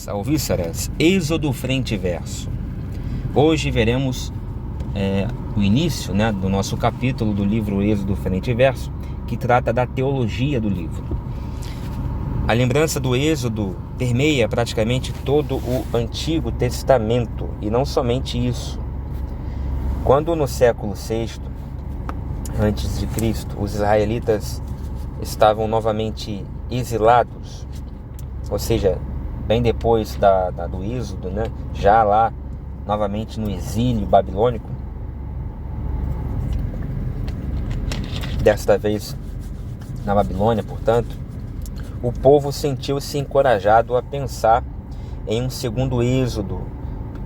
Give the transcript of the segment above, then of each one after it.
Alvíceras, Êxodo frente e verso. Hoje veremos o início, do nosso capítulo do livro Êxodo frente e verso, que trata da teologia do livro. A lembrança do Êxodo permeia praticamente todo o Antigo Testamento, e não somente isso. Quando no século VI antes de Cristo, os israelitas estavam novamente exilados, ou seja, bem depois do Êxodo, já lá novamente no exílio babilônico, desta vez na Babilônia, portanto, o povo sentiu-se encorajado a pensar em um segundo êxodo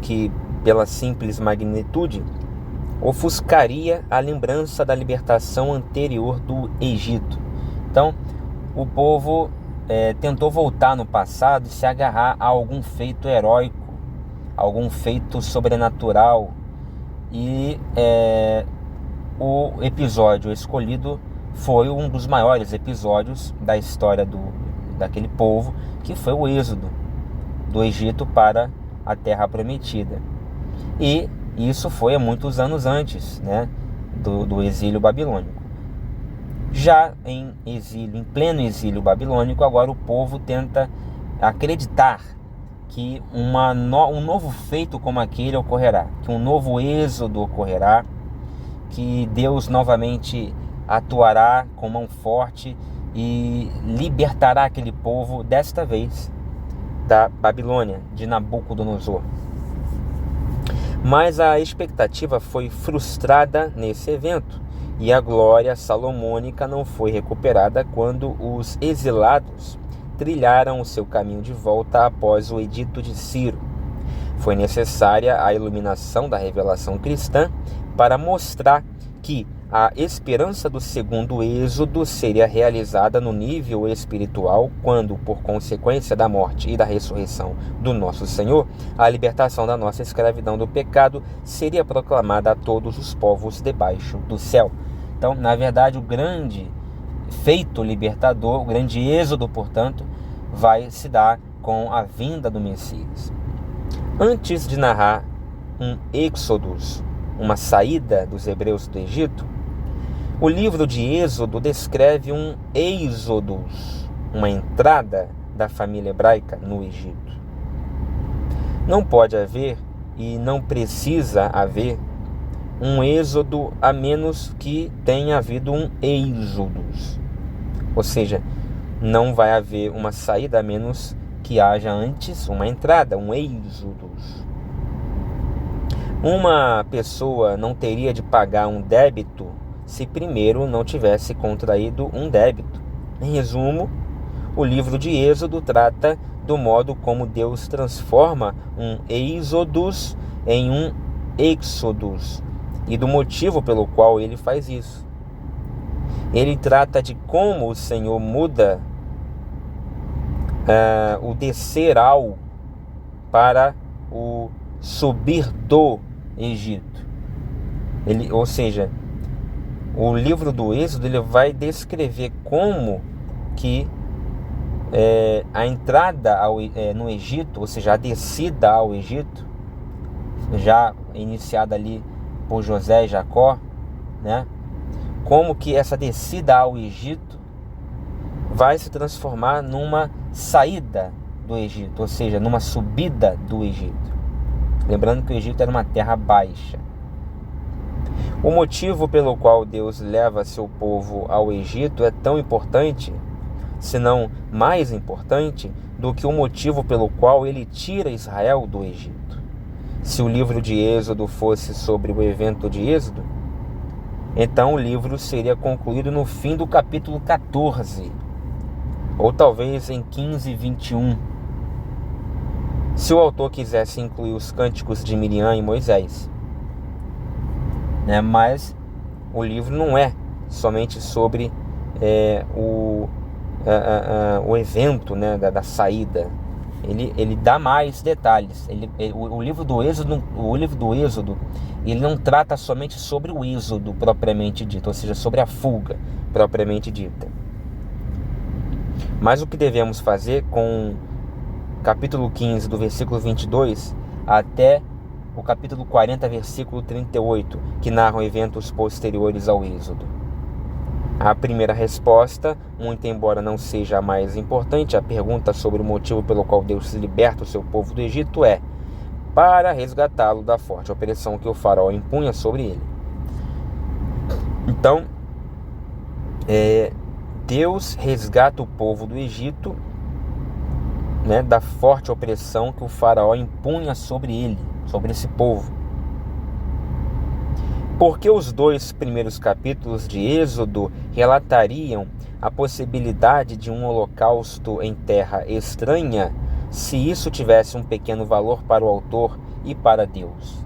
que, pela simples magnitude, ofuscaria a lembrança da libertação anterior do Egito. Então, o povo tentou voltar no passado e se agarrar a algum feito heróico, algum feito sobrenatural, e o episódio escolhido foi um dos maiores episódios da história daquele povo, que foi o êxodo do Egito para a Terra Prometida. E isso foi há muitos anos antes, do exílio babilônico. Já em pleno exílio babilônico, agora o povo tenta acreditar que um novo feito como aquele ocorrerá, que um novo êxodo ocorrerá, que Deus novamente atuará com mão forte e libertará aquele povo, desta vez da Babilônia, de Nabucodonosor. Mas a expectativa foi frustrada nesse evento, e a glória salomônica não foi recuperada quando os exilados trilharam o seu caminho de volta após o edito de Ciro. Foi necessária a iluminação da revelação cristã para mostrar que a esperança do segundo êxodo seria realizada no nível espiritual quando, por consequência da morte e da ressurreição do nosso Senhor, a libertação da nossa escravidão do pecado seria proclamada a todos os povos debaixo do céu. Então, na verdade, o grande feito libertador, o grande êxodo, portanto, vai se dar com a vinda do Messias. Antes de narrar um êxodos, uma saída dos hebreus do Egito, o livro de Êxodo descreve um êxodos, uma entrada da família hebraica no Egito. Não pode haver e não precisa haver um êxodo a menos que tenha havido um êxodos. Ou seja, não vai haver uma saída a menos que haja antes uma entrada, um êxodos. Uma pessoa não teria de pagar um débito se primeiro não tivesse contraído um débito. Em resumo, o livro de Êxodo trata do modo como Deus transforma um êxodos em um êxodos e do motivo pelo qual ele faz isso. Ele trata de como o Senhor muda o descer ao para o subir do Egito. Ou seja, o livro do Êxodo ele vai descrever como que a entrada no Egito, ou seja, a descida ao Egito, já iniciada ali por José e Jacó, como que essa descida ao Egito vai se transformar numa saída do Egito, ou seja, numa subida do Egito. Lembrando que o Egito era uma terra baixa. O motivo pelo qual Deus leva seu povo ao Egito é tão importante, se não mais importante, do que o motivo pelo qual ele tira Israel do Egito. Se o livro de Êxodo fosse sobre o evento de Êxodo, então o livro seria concluído no fim do capítulo 14, ou talvez em 15 e 21. Se o autor quisesse incluir os cânticos de Miriam e Moisés. Mas o livro não é somente sobre o evento da saída. Ele dá mais detalhes. O livro do Êxodo, ele não trata somente sobre o êxodo propriamente dito, ou seja, sobre a fuga propriamente dita. Mas o que devemos fazer com capítulo 15, do versículo 22 até o capítulo 40, versículo 38, que narram eventos posteriores ao Êxodo? A primeira resposta, muito embora não seja a mais importante, a pergunta sobre o motivo pelo qual Deus liberta o seu povo do Egito é para resgatá-lo da forte opressão que o faraó impunha sobre ele. Então, Deus resgata o povo do Egito, né, da forte opressão que o faraó impunha sobre ele, sobre esse povo. Porque os 2 primeiros capítulos de Êxodo relatariam a possibilidade de um holocausto em terra estranha, se isso tivesse um pequeno valor para o autor e para Deus?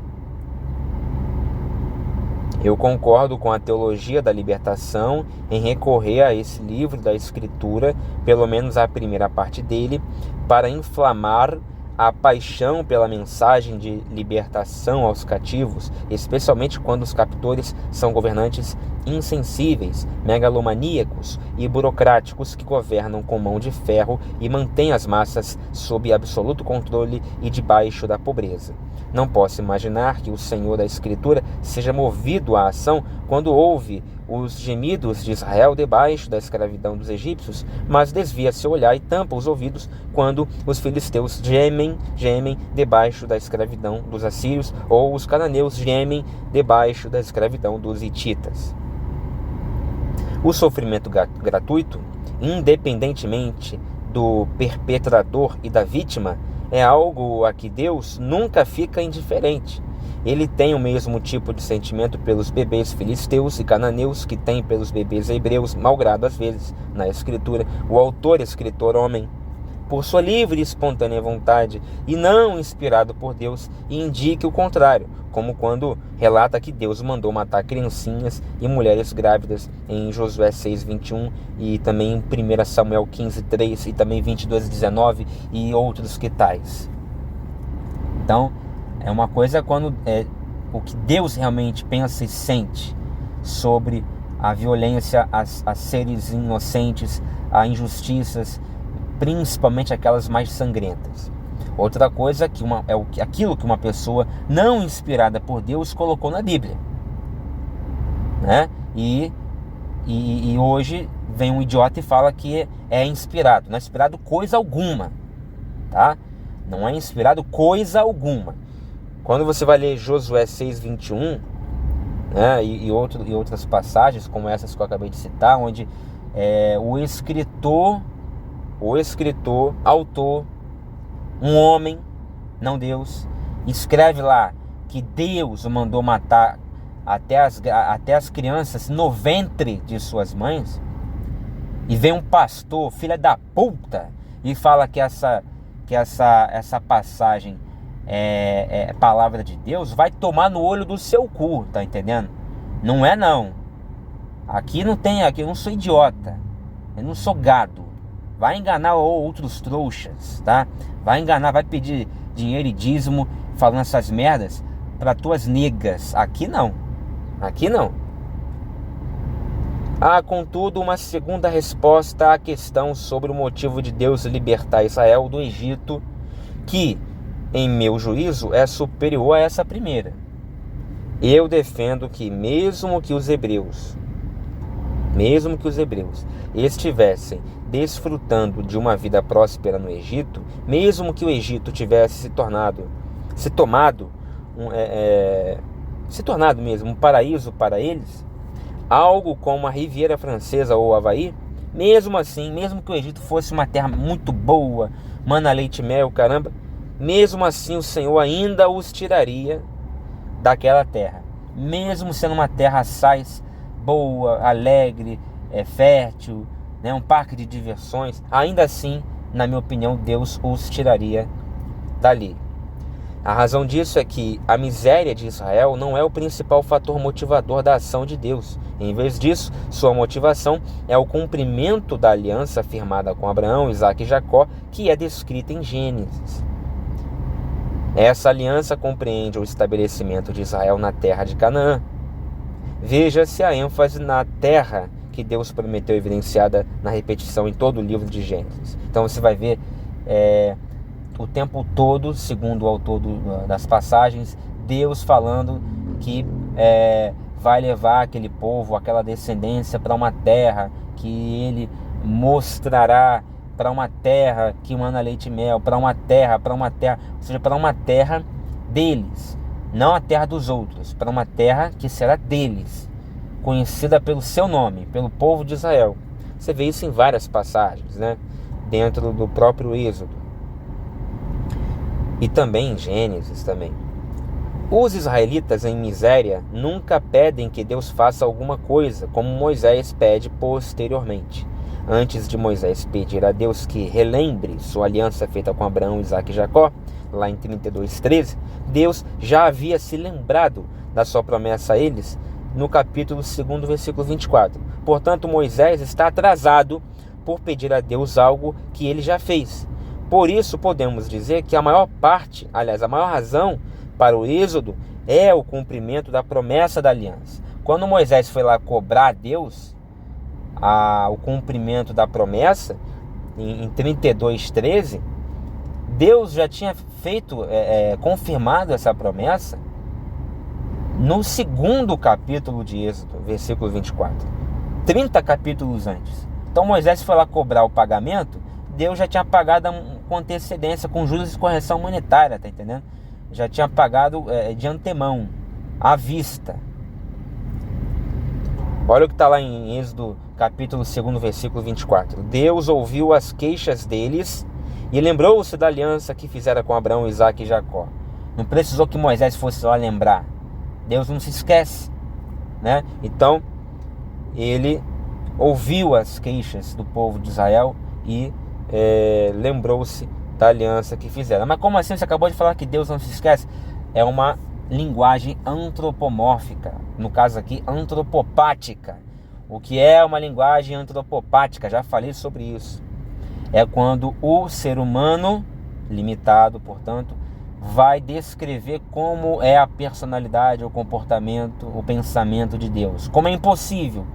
Eu concordo com a teologia da libertação em recorrer a esse livro da Escritura, pelo menos a primeira parte dele, para inflamar a paixão pela mensagem de libertação aos cativos, especialmente quando os captores são governantes insensíveis, megalomaníacos e burocráticos que governam com mão de ferro e mantêm as massas sob absoluto controle e debaixo da pobreza. Não posso imaginar que o Senhor da Escritura seja movido à ação quando ouve os gemidos de Israel debaixo da escravidão dos egípcios, mas desvia seu olhar e tampa os ouvidos quando os filisteus gemem debaixo da escravidão dos assírios, ou os cananeus gemem debaixo da escravidão dos hititas. O sofrimento gratuito, independentemente do perpetrador e da vítima, é algo a que Deus nunca fica indiferente. Ele tem o mesmo tipo de sentimento pelos bebês filisteus e cananeus que tem pelos bebês hebreus, malgrado às vezes, na Escritura, o autor escritor homem, por sua livre e espontânea vontade, e não inspirado por Deus, e indique o contrário, como quando relata que Deus mandou matar criancinhas e mulheres grávidas em Josué 6:21 e também em 1 Samuel 15:3 e também 22:19 e outros que tais. Então, é uma coisa quando o que Deus realmente pensa e sente sobre a violência a seres inocentes, a injustiças, principalmente aquelas mais sangrentas. Outra coisa é aquilo que uma pessoa não inspirada por Deus colocou na Bíblia, né? E hoje vem um idiota e fala que é inspirado. Não é inspirado coisa alguma, tá? Não é inspirado coisa alguma. Quando você vai ler Josué 6:21, né, e outras passagens como essas que eu acabei de citar, onde o escritor, autor, um homem, não Deus, escreve lá que Deus o mandou matar até as crianças no ventre de suas mães, e vem um pastor, filha da puta, e fala que essa passagem é palavra de Deus, vai tomar no olho do seu cu, tá entendendo? Não é não. Aqui eu não sou idiota, eu não sou gado. Vai enganar outros trouxas, tá? Vai enganar, vai pedir dinheiro e dízimo falando essas merdas para tuas negas. Aqui não. Aqui não. Há, contudo, uma segunda resposta à questão sobre o motivo de Deus libertar Israel do Egito, que, em meu juízo, é superior a essa primeira. Eu defendo que mesmo que os hebreus estivessem desfrutando de uma vida próspera no Egito, mesmo que o Egito tivesse se tornado mesmo um paraíso para eles, algo como a Riviera Francesa ou o Havaí, mesmo assim, mesmo que o Egito fosse uma terra muito boa, mana, leite e mel, caramba, mesmo assim o Senhor ainda os tiraria daquela terra, mesmo sendo uma terra assaz, boa, alegre, fértil, né, um parque de diversões, ainda assim, na minha opinião, Deus os tiraria dali. A razão disso é que a miséria de Israel não é o principal fator motivador da ação de Deus. Em vez disso, sua motivação é o cumprimento da aliança firmada com Abraão, Isaque e Jacó, que é descrita em Gênesis. Essa aliança compreende o estabelecimento de Israel na terra de Canaã. Veja-se a ênfase na terra que Deus prometeu, evidenciada na repetição em todo o livro de Gênesis. Então você vai ver o tempo todo, segundo o autor das passagens, Deus falando que vai levar aquele povo, aquela descendência para uma terra que ele mostrará, para uma terra que mana leite e mel, para uma terra, ou seja, para uma terra deles, não a terra dos outros, para uma terra que será deles, conhecida pelo seu nome, pelo povo de Israel. Você vê isso em várias passagens, né? Dentro do próprio Êxodo e também em Gênesis também. Os israelitas em miséria nunca pedem que Deus faça alguma coisa, como Moisés pede posteriormente. Antes de Moisés pedir a Deus que relembre sua aliança feita com Abraão, Isaque e Jacó, lá em 32:13, Deus já havia se lembrado da sua promessa a eles no capítulo 2, versículo 24. Portanto, Moisés está atrasado por pedir a Deus algo que ele já fez. Por isso, podemos dizer que a maior razão para o êxodo é o cumprimento da promessa da aliança. Quando Moisés foi lá cobrar a Deus o cumprimento da promessa, em 32:13, Deus já tinha confirmado essa promessa no 2º capítulo de Êxodo, versículo 24, 30 capítulos antes. Então Moisés foi lá cobrar o pagamento, Deus já tinha pagado com antecedência, com juros e correção monetária, tá entendendo? Já tinha pagado de antemão, à vista. Olha o que está lá em Êxodo capítulo 2, versículo 24. Deus ouviu as queixas deles e lembrou-se da aliança que fizera com Abraão, Isaque e Jacó. Não precisou que Moisés fosse lá lembrar. Deus não se esquece, né? Então, ele ouviu as queixas do povo de Israel e lembrou-se da aliança que fizeram. Mas como assim? Você acabou de falar que Deus não se esquece? É uma linguagem antropomórfica, no caso aqui antropopática. O que é uma linguagem antropopática? Já falei sobre isso. É quando o ser humano, limitado, portanto, vai descrever como é a personalidade, o comportamento, o pensamento de Deus. Como é impossível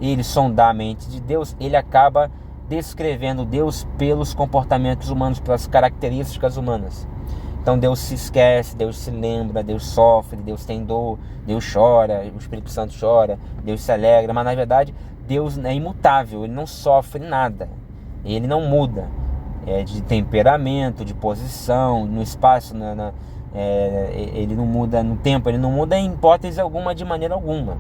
ele sondar a mente de Deus, ele acaba descrevendo Deus pelos comportamentos humanos, pelas características humanas. Então Deus se esquece, Deus se lembra, Deus sofre, Deus tem dor, Deus chora, o Espírito Santo chora, Deus se alegra, mas na verdade Deus é imutável, ele não sofre nada, ele não muda de temperamento, de posição, no espaço, ele não muda no tempo, ele não muda em hipótese alguma, de maneira alguma.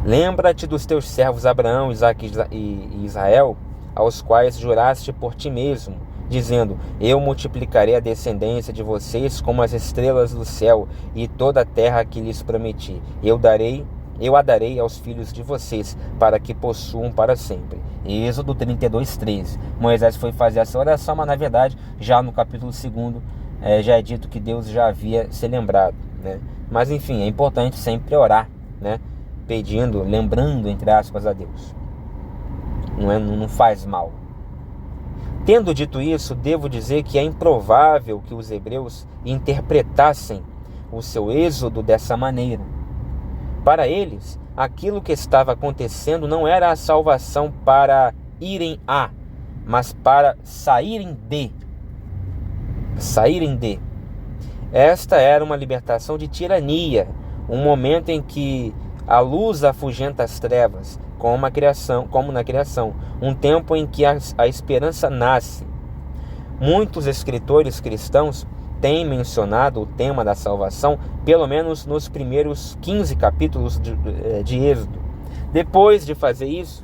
Lembra-te dos teus servos Abraão, Isaque e Israel, aos quais juraste por ti mesmo, dizendo: eu multiplicarei a descendência de vocês como as estrelas do céu, e toda a terra que lhes prometi eu a darei aos filhos de vocês, para que possuam para sempre. Êxodo 32:13. Moisés foi fazer essa oração, mas na verdade já no capítulo 2 já é dito que Deus já havia se lembrado, né? Mas enfim, é importante sempre orar, né? Pedindo, lembrando, entre aspas, a Deus. Não faz mal. Tendo dito isso, devo dizer que é improvável que os hebreus interpretassem o seu êxodo dessa maneira. Para eles, aquilo que estava acontecendo não era a salvação para irem a, mas para saírem de. Saírem de. Esta era uma libertação de tirania, um momento em que a luz afugenta as trevas, como na criação, um tempo em que a esperança nasce. Muitos escritores cristãos têm mencionado o tema da salvação, pelo menos nos primeiros 15 capítulos de Êxodo. Depois de fazer isso,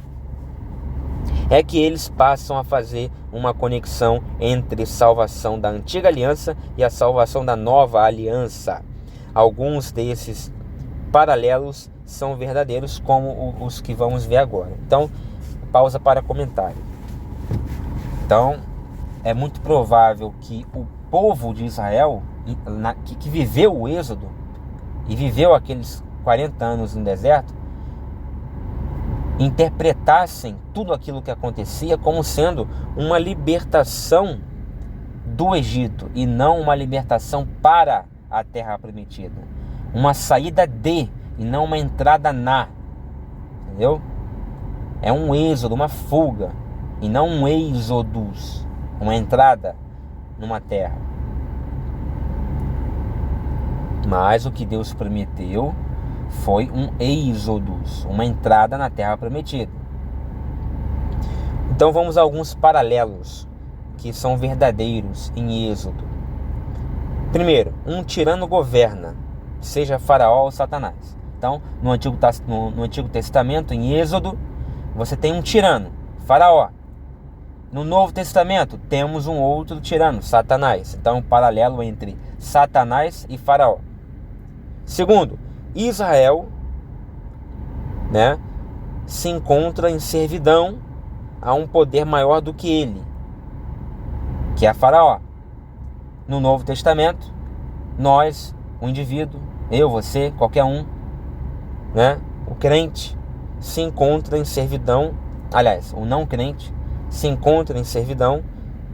é que eles passam a fazer uma conexão entre salvação da antiga aliança e a salvação da nova aliança. Alguns desses paralelos são verdadeiros, como os que vamos ver agora. Então, pausa para comentário. Então, é muito provável que o povo de Israel, que viveu o êxodo e viveu aqueles 40 anos no deserto, interpretassem tudo aquilo que acontecia como sendo uma libertação do Egito e não uma libertação para a terra prometida, uma saída de e não uma entrada na, entendeu? É um êxodo, uma fuga. e não um êxodos, uma entrada numa terra. Mas o que Deus prometeu foi um êxodos, uma entrada na terra prometida. Então vamos a alguns paralelos que são verdadeiros em Êxodo. Primeiro, um tirano governa, seja Faraó ou Satanás. Então, no Antigo Testamento, em Êxodo, você tem um tirano, Faraó. No Novo Testamento, temos um outro tirano, Satanás. Então, um paralelo entre Satanás e Faraó. Segundo, Israel, se encontra em servidão a um poder maior do que ele, que é Faraó. No Novo Testamento, nós, o indivíduo, eu, você, qualquer um, o crente se encontra em servidão, aliás, o não crente se encontra em servidão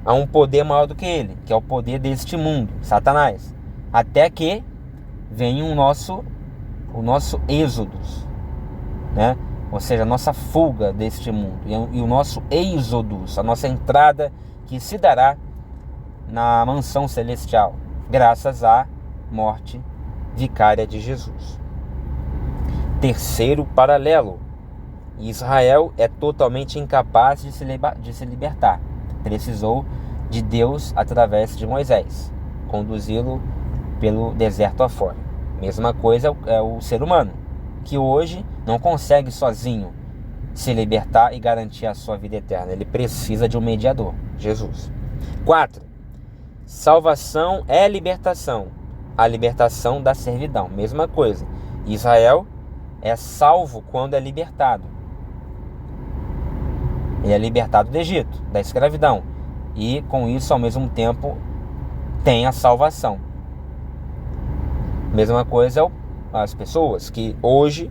a um poder maior do que ele, que é o poder deste mundo, Satanás, até que venha o nosso êxodos, ou seja, a nossa fuga deste mundo, e o nosso êxodos, a nossa entrada que se dará na mansão celestial, graças à morte vicária de Jesus. Terceiro paralelo, Israel é totalmente incapaz de se libertar. Precisou de Deus através de Moisés, conduzi-lo pelo deserto afora. Mesma coisa é o ser humano, que hoje não consegue sozinho se libertar e garantir a sua vida eterna. Ele precisa de um mediador, Jesus. 4. Salvação é libertação. A libertação da servidão. Mesma coisa. Israel é salvo quando é libertado. Ele é libertado do Egito, da escravidão. E com isso, ao mesmo tempo, tem a salvação. Mesma coisa as pessoas que hoje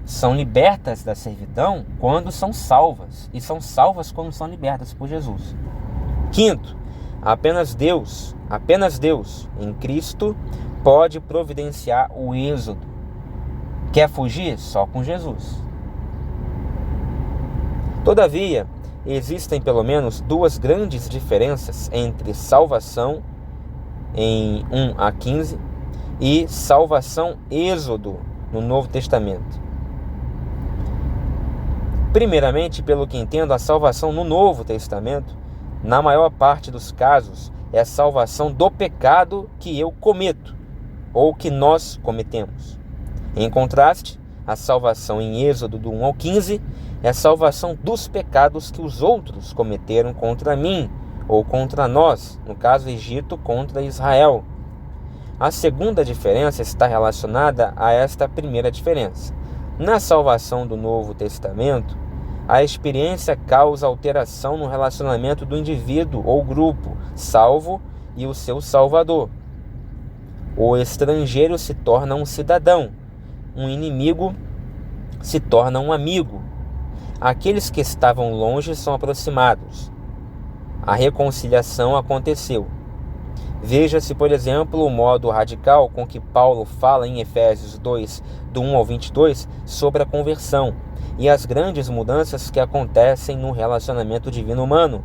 são libertas da servidão quando são salvas. E são salvas quando são libertas por Jesus. Quinto, apenas Deus, em Cristo, pode providenciar o êxodo. Quer fugir? Só com Jesus. Todavia, existem pelo menos duas grandes diferenças entre salvação em 1 a 15 e salvação êxodo no Novo Testamento. Primeiramente, pelo que entendo, a salvação no Novo Testamento, na maior parte dos casos, é a salvação do pecado que eu cometo ou que nós cometemos. Em contraste, a salvação em Êxodo do 1 ao 15 é a salvação dos pecados que os outros cometeram contra mim ou contra nós, no caso Egito contra Israel. A segunda diferença está relacionada a esta primeira diferença. Na salvação do Novo Testamento, a experiência causa alteração no relacionamento do indivíduo ou grupo salvo e o seu salvador. O estrangeiro se torna um cidadão, um inimigo se torna um amigo. Aqueles que estavam longe são aproximados. A reconciliação aconteceu. Veja-se, por exemplo, o modo radical com que Paulo fala em Efésios 2, do 1 ao 22, sobre a conversão e as grandes mudanças que acontecem no relacionamento divino-humano.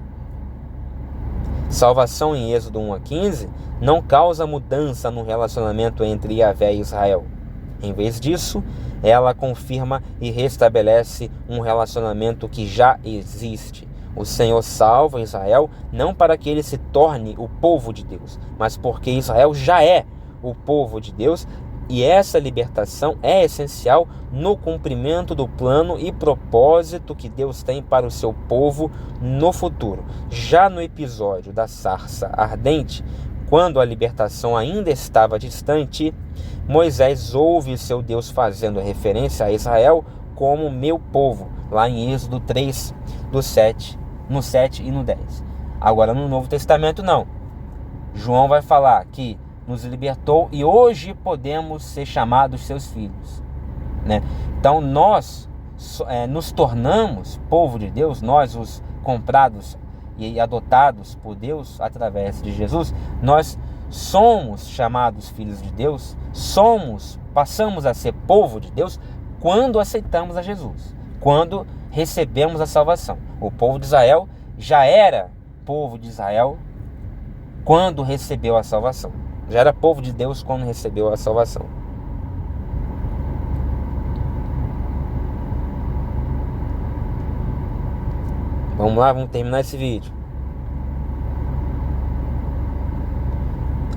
Salvação em Êxodo 1 a 15 não causa mudança no relacionamento entre Yahvé e Israel. Em vez disso, ela confirma e restabelece um relacionamento que já existe. O Senhor salva Israel não para que ele se torne o povo de Deus, mas porque Israel já é o povo de Deus, e essa libertação é essencial no cumprimento do plano e propósito que Deus tem para o seu povo no futuro. Já no episódio da sarça ardente, quando a libertação ainda estava distante, Moisés ouve seu Deus fazendo referência a Israel como meu povo, lá em Êxodo 3, no 7 e no 10. Agora no Novo Testamento não. João vai falar que nos libertou e hoje podemos ser chamados seus filhos, Então nós nos tornamos povo de Deus, nós os comprados e adotados por Deus através de Jesus, nós somos chamados filhos de Deus, passamos a ser povo de Deus quando aceitamos a Jesus, quando recebemos a salvação. O povo de Israel já era povo de Israel quando recebeu a salvação. Já era povo de Deus quando recebeu a salvação. Vamos lá, vamos terminar esse vídeo.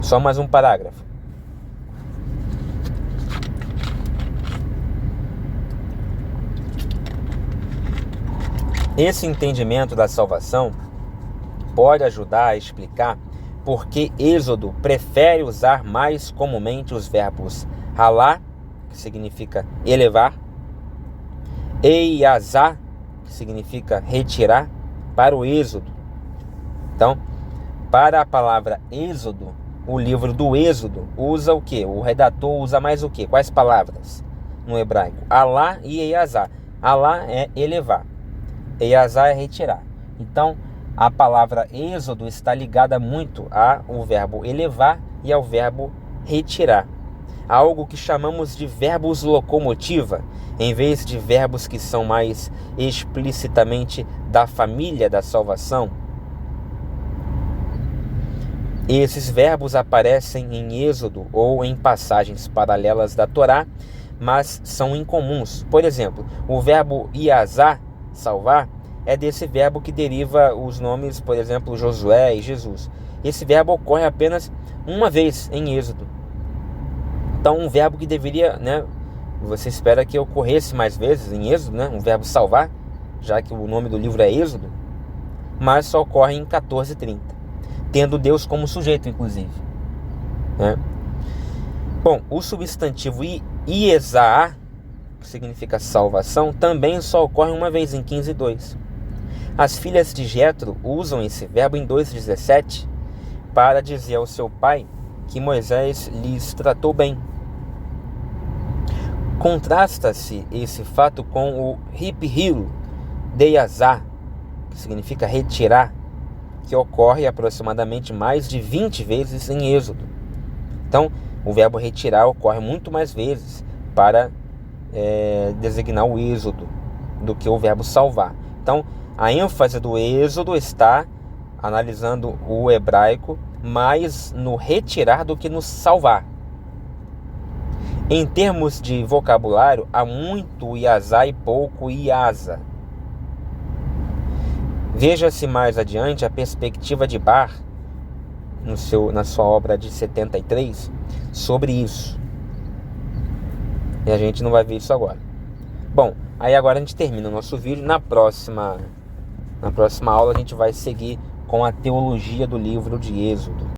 Só mais um parágrafo. Esse entendimento da salvação pode ajudar a explicar por que Êxodo prefere usar mais comumente os verbos halá, que significa elevar, e yazá, que significa retirar, para o Êxodo. Então, para a palavra Êxodo, o livro do Êxodo usa o que? O redator usa mais o que? Quais palavras no hebraico? Alá e Eyazá. Alá é elevar, Eyazá é retirar. Então, a palavra Êxodo está ligada muito ao verbo elevar e ao verbo retirar. Algo que chamamos de verbos locomotiva, em vez de verbos que são mais explicitamente da família da salvação. Esses verbos aparecem em Êxodo ou em passagens paralelas da Torá, mas são incomuns. Por exemplo, o verbo iazá, salvar, é desse verbo que deriva os nomes, por exemplo, Josué e Jesus. Esse verbo ocorre apenas uma vez em Êxodo. Então, um verbo que deveria, você espera que ocorresse mais vezes em Êxodo, um verbo salvar, já que o nome do livro é Êxodo, mas só ocorre em 14:30, tendo Deus como sujeito, inclusive. Bom, o substantivo iezá, que significa salvação, também só ocorre uma vez em 15:2. As filhas de Jetro usam esse verbo em 2:17 para dizer ao seu pai que Moisés lhes tratou bem. Contrasta-se esse fato com o hiphilu de Yazá, que significa retirar, que ocorre aproximadamente mais de 20 vezes em Êxodo. Então, o verbo retirar ocorre muito mais vezes para designar o Êxodo do que o verbo salvar. Então, a ênfase do Êxodo está, analisando o hebraico, mais no retirar do que no salvar. Em termos de vocabulário, há muito iazá e pouco iasa. Veja-se mais adiante a perspectiva de Bar, na sua obra de 73, sobre isso. E a gente não vai ver isso agora. Bom, aí agora a gente termina o nosso vídeo. Na próxima aula a gente vai seguir com a teologia do livro de Êxodo.